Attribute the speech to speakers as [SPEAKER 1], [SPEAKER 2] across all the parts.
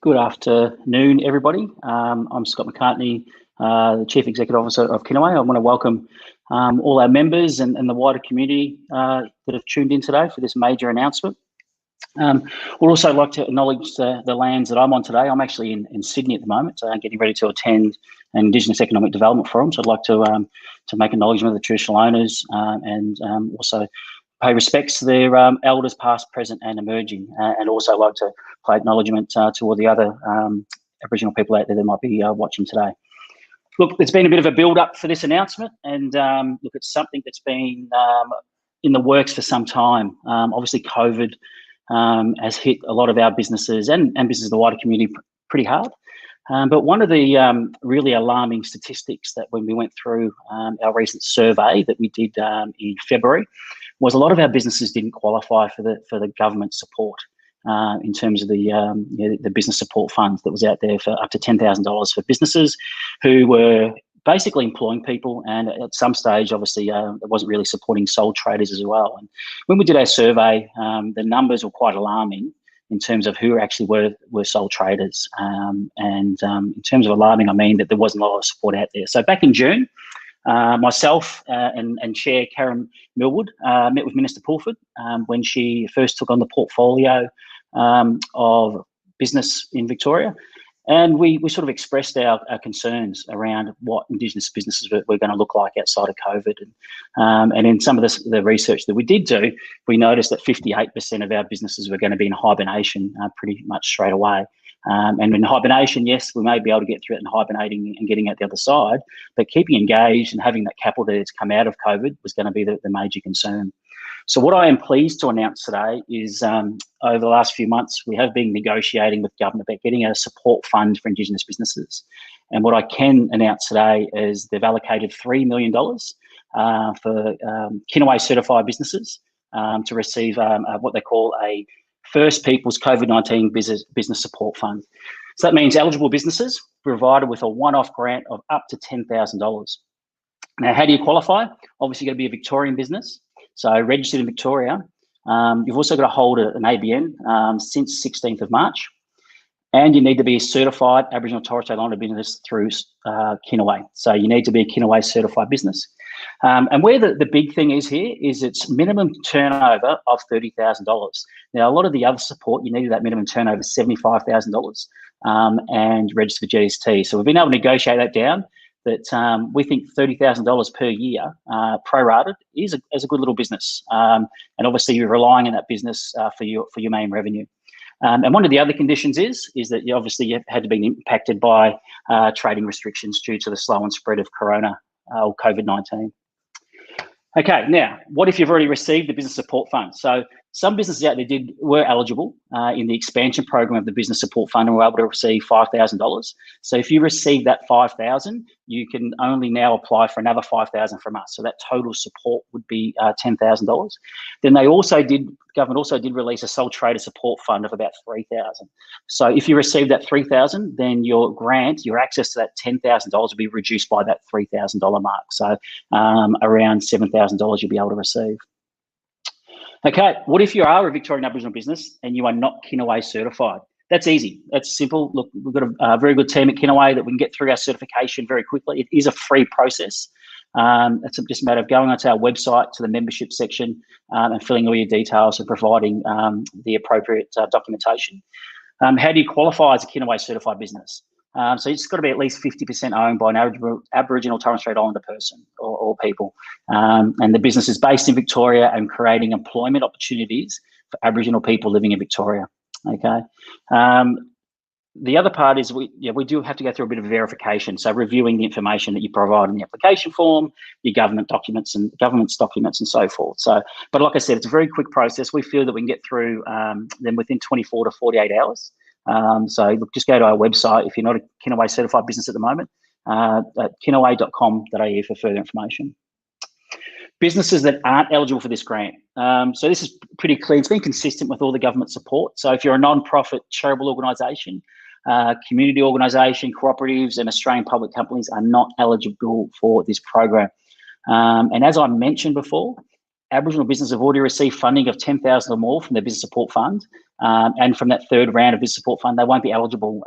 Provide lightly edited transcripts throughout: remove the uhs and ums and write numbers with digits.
[SPEAKER 1] Good afternoon, everybody. I'm Scott McCartney, the Chief Executive Officer of Kinaway. I want to welcome all our members and the wider community that have tuned in today for this major announcement. We'd also like to acknowledge the lands that I'm on today. I'm actually in Sydney at the moment, getting ready to attend an Indigenous Economic Development Forum. So I'd like to make acknowledgement of the traditional owners and also pay respects to their elders past, present and emerging, and also like to pay acknowledgement to all the other Aboriginal people out there that might be watching today. Look, there's been a bit of a build-up for this announcement, and look, it's something that's been in the works for some time. Obviously, COVID has hit a lot of our businesses and businesses of the wider community pretty hard. But one of the really alarming statistics that when we went through our recent survey that we did in February was a lot of our businesses didn't qualify for the government support in terms of the business support funds that was out there for up to $10,000 for businesses who were basically employing people, and at some stage, obviously, it wasn't really supporting sole traders as well. And when we did our survey, the numbers were quite alarming in terms of who actually were sole traders. And in terms of alarming, I mean that there wasn't a lot of support out there. So back in June, myself and Chair Karen Millwood met with Minister Pulford when she first took on the portfolio of business in Victoria. And we sort of expressed our concerns around what Indigenous businesses were going to look like outside of COVID. And in some of the research that we did do, we noticed that 58% of our businesses were going to be in hibernation pretty much straight away. And in hibernation, yes, we may be able to get through it in hibernating and getting out the other side, but keeping engaged and having that capital that's come out of COVID was going to be the major concern. So what I am pleased to announce today is over the last few months, we have been negotiating with government about getting a support fund for Indigenous businesses. And what I can announce today is they've allocated $3 million for Kinaway certified businesses to receive what they call a First Peoples COVID-19 business support fund. So that means eligible businesses provided with a one-off grant of up to $10,000. Now, how do you qualify? Obviously, you've got to be a Victorian business. So registered in Victoria. You've also got to hold an ABN since 16th of March. And you need to be a certified Aboriginal Torres Strait Islander business through Kinaway. So you need to be a Kinaway certified business. And where the big thing is here is its minimum turnover of $30,000. Now, a lot of the other support, you needed that minimum turnover $75,000 and register for GST. So we've been able to negotiate that down. That we think $30,000 per year, prorated, is a good little business, and obviously you're relying on that business for your main revenue. And one of the other conditions is that you had to be impacted by trading restrictions due to the slow and spread of Corona or COVID-19. Okay, now what if you've already received the business support fund? So some businesses out there were eligible in the expansion program of the business support fund and were able to receive $5,000. So if you receive that $5,000, you can only now apply for another $5,000 from us. So that total support would be $10,000. Then government also did release a sole trader support fund of about $3,000. So if you receive that $3,000, then your grant, your access to that $10,000 will be reduced by that $3,000 mark. So around $7,000 you'll be able to receive. Okay, what if you are a Victorian Aboriginal business and you are not Kinaway certified? That's easy. That's simple. Look, we've got a very good team at Kinaway that we can get through our certification very quickly. It is a free process. It's just a matter of going onto our website to the membership section and filling all your details and providing the appropriate documentation. How do you qualify as a Kinaway certified business? So it's got to be at least 50% owned by an Aboriginal Torres Strait Islander person or people. And the business is based in Victoria and creating employment opportunities for Aboriginal people living in Victoria. Okay. The other part is we do have to go through a bit of verification. So reviewing the information that you provide in the application form, your government's documents and so forth. So, but like I said, it's a very quick process. We feel that we can get through them within 24 to 48 hours. So look, just go to our website if you're not a Kinaway certified business at the moment, at kinaway.com.au for further information. Businesses that aren't eligible for this grant. So this is pretty clear. It's been consistent with all the government support. So if you're a non-profit charitable organisation, community organisation, cooperatives and Australian public companies are not eligible for this program. And as I mentioned before, Aboriginal businesses have already received funding of 10,000 or more from their business support fund, and from that third round of business support fund, they won't be eligible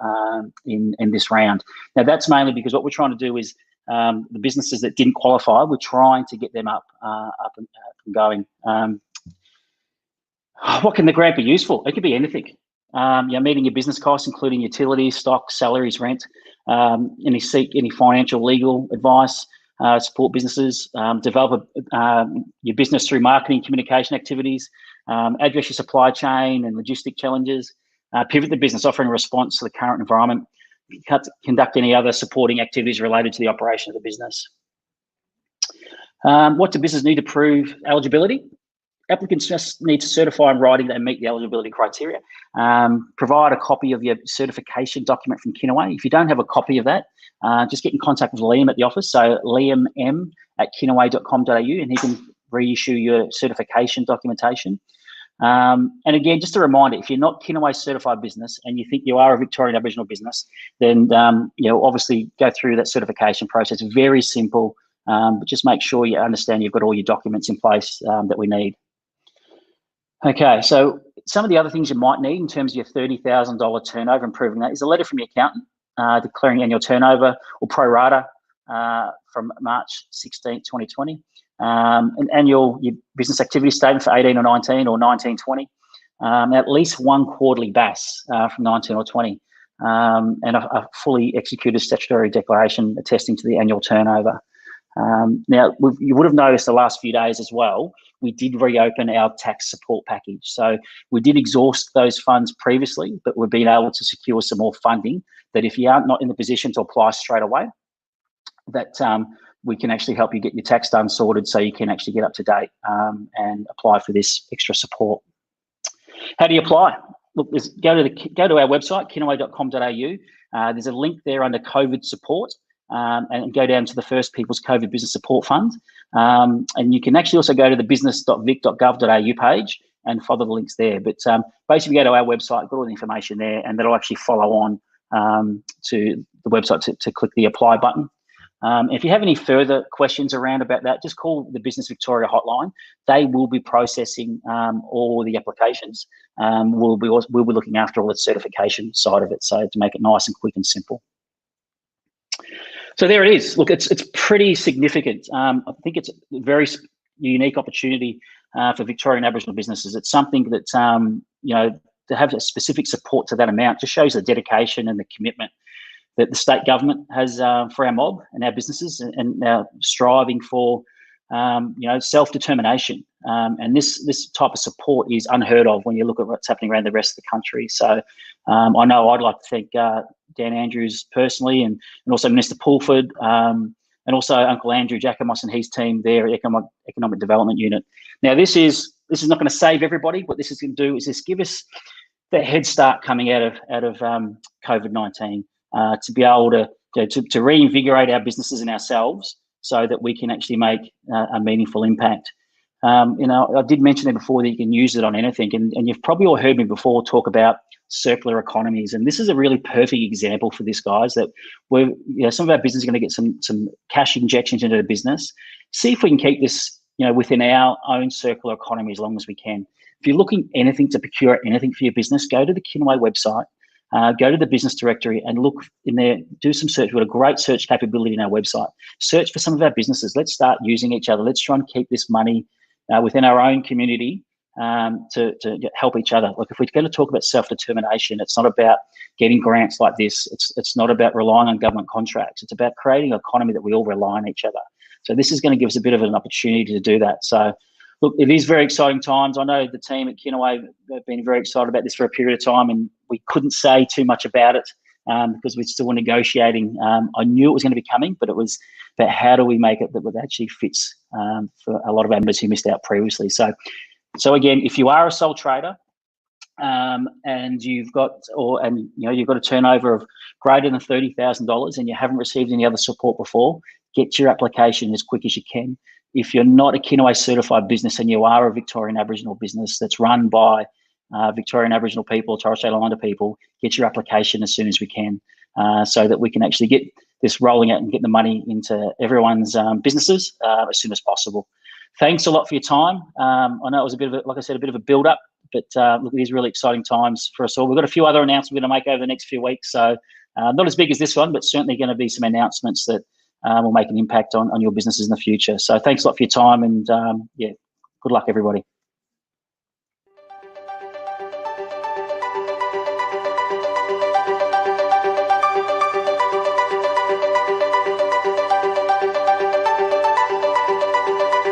[SPEAKER 1] in this round. Now, that's mainly because what we're trying to do is the businesses that didn't qualify, we're trying to get them up and going. What can the grant be used for? It could be anything. Meeting your business costs, including utilities, stocks, salaries, rent, any financial, legal advice, support businesses, develop your business through marketing, communication activities, address your supply chain and logistic challenges, pivot the business, offering a response to the current environment, conduct any other supporting activities related to the operation of the business. What do businesses need to prove eligibility? Applicants just need to certify in writing that they meet the eligibility criteria. Provide a copy of your certification document from Kinaway. If you don't have a copy of that, just get in contact with Liam at the office. So liam@kinaway.com.au, and he can reissue your certification documentation. And again, just a reminder, if you're not Kinaway certified business and you think you are a Victorian Aboriginal business, then obviously go through that certification process. Very simple, but just make sure you understand you've got all your documents in place that we need. Okay, so some of the other things you might need in terms of your $30,000 turnover and proving that is a letter from your accountant declaring annual turnover or pro rata from March 16, 2020. An annual your business activity statement for 18 or 19 or 19-20. At least one quarterly BAS from 19 or 20. And a fully executed statutory declaration attesting to the annual turnover. Now, you would have noticed the last few days as well, we did reopen our tax support package. So we did exhaust those funds previously, but we've been able to secure some more funding that if you aren't not in the position to apply straight away, that we can actually help you get your tax done sorted so you can actually get up to date and apply for this extra support. How do you apply? Look, go to our website, kinaway.com.au. There's a link there under COVID support. And go down to the First People's COVID Business Support Fund. And you can actually also go to the business.vic.gov.au page and follow the links there. But basically go to our website, got all the information there, and that'll actually follow on to the website to click the apply button. If you have any further questions around about that, just call the Business Victoria hotline. They will be processing all the applications. We'll be looking after all the certification side of it, so to make it nice and quick and simple. So there it is. Look, it's pretty significant. I think it's a very unique opportunity for Victorian Aboriginal businesses. It's something that to have a specific support to that amount just shows the dedication and the commitment that the state government has for our mob and our businesses, and now striving for self-determination. And this type of support is unheard of when you look at what's happening around the rest of the country. So I know I'd like to thank Dan Andrews personally, and also Minister Pulford, and also Uncle Andrew Jacamos and his team there at Economic Development Unit. Now, this is not going to save everybody. What this is going to do is just give us that head start coming out of COVID-19 to be able to reinvigorate our businesses and ourselves so that we can actually make a meaningful impact. I did mention it before that you can use it on anything, and you've probably all heard me before talk about circular economies, and this is a really perfect example for this, guys. That some of our business is going to get some cash injections into the business. See if we can keep this, within our own circular economy as long as we can. If you're looking anything to procure anything for your business, go to the Kinaway website, go to the business directory and look in there, do some search. We've got a great search capability in our website. Search for some of our businesses. Let's start using each other. Let's try and keep this money within our own community to help each other. Look, if we're going to talk about self-determination, it's not about getting grants like this. It's not about relying on government contracts. It's about creating an economy that we all rely on each other. So this is going to give us a bit of an opportunity to do that. So look, it is very exciting times. I know the team at Kinaway have been very excited about this for a period of time, and we couldn't say too much about it because we still were negotiating. I knew it was going to be coming, but it was about how do we make it that it actually fits for a lot of our members who missed out previously. So again, if you are a sole trader and you've got a turnover of greater than $30,000 and you haven't received any other support before, get your application as quick as you can. If you're not a Kinaway certified business and you are a Victorian Aboriginal business that's run by Victorian Aboriginal people, Torres Strait Islander people, get your application as soon as we can so that we can actually get this rolling out and get the money into everyone's businesses as soon as possible. thanks a lot for your time. I know it was a bit of a, like I said, a bit of a build-up, but look, these really exciting times for us all. We've got a few other announcements we're going to make over the next few weeks, so not as big as this one, but certainly going to be some announcements that will make an impact on your businesses in the future. So thanks a lot for your time, and yeah, good luck, everybody.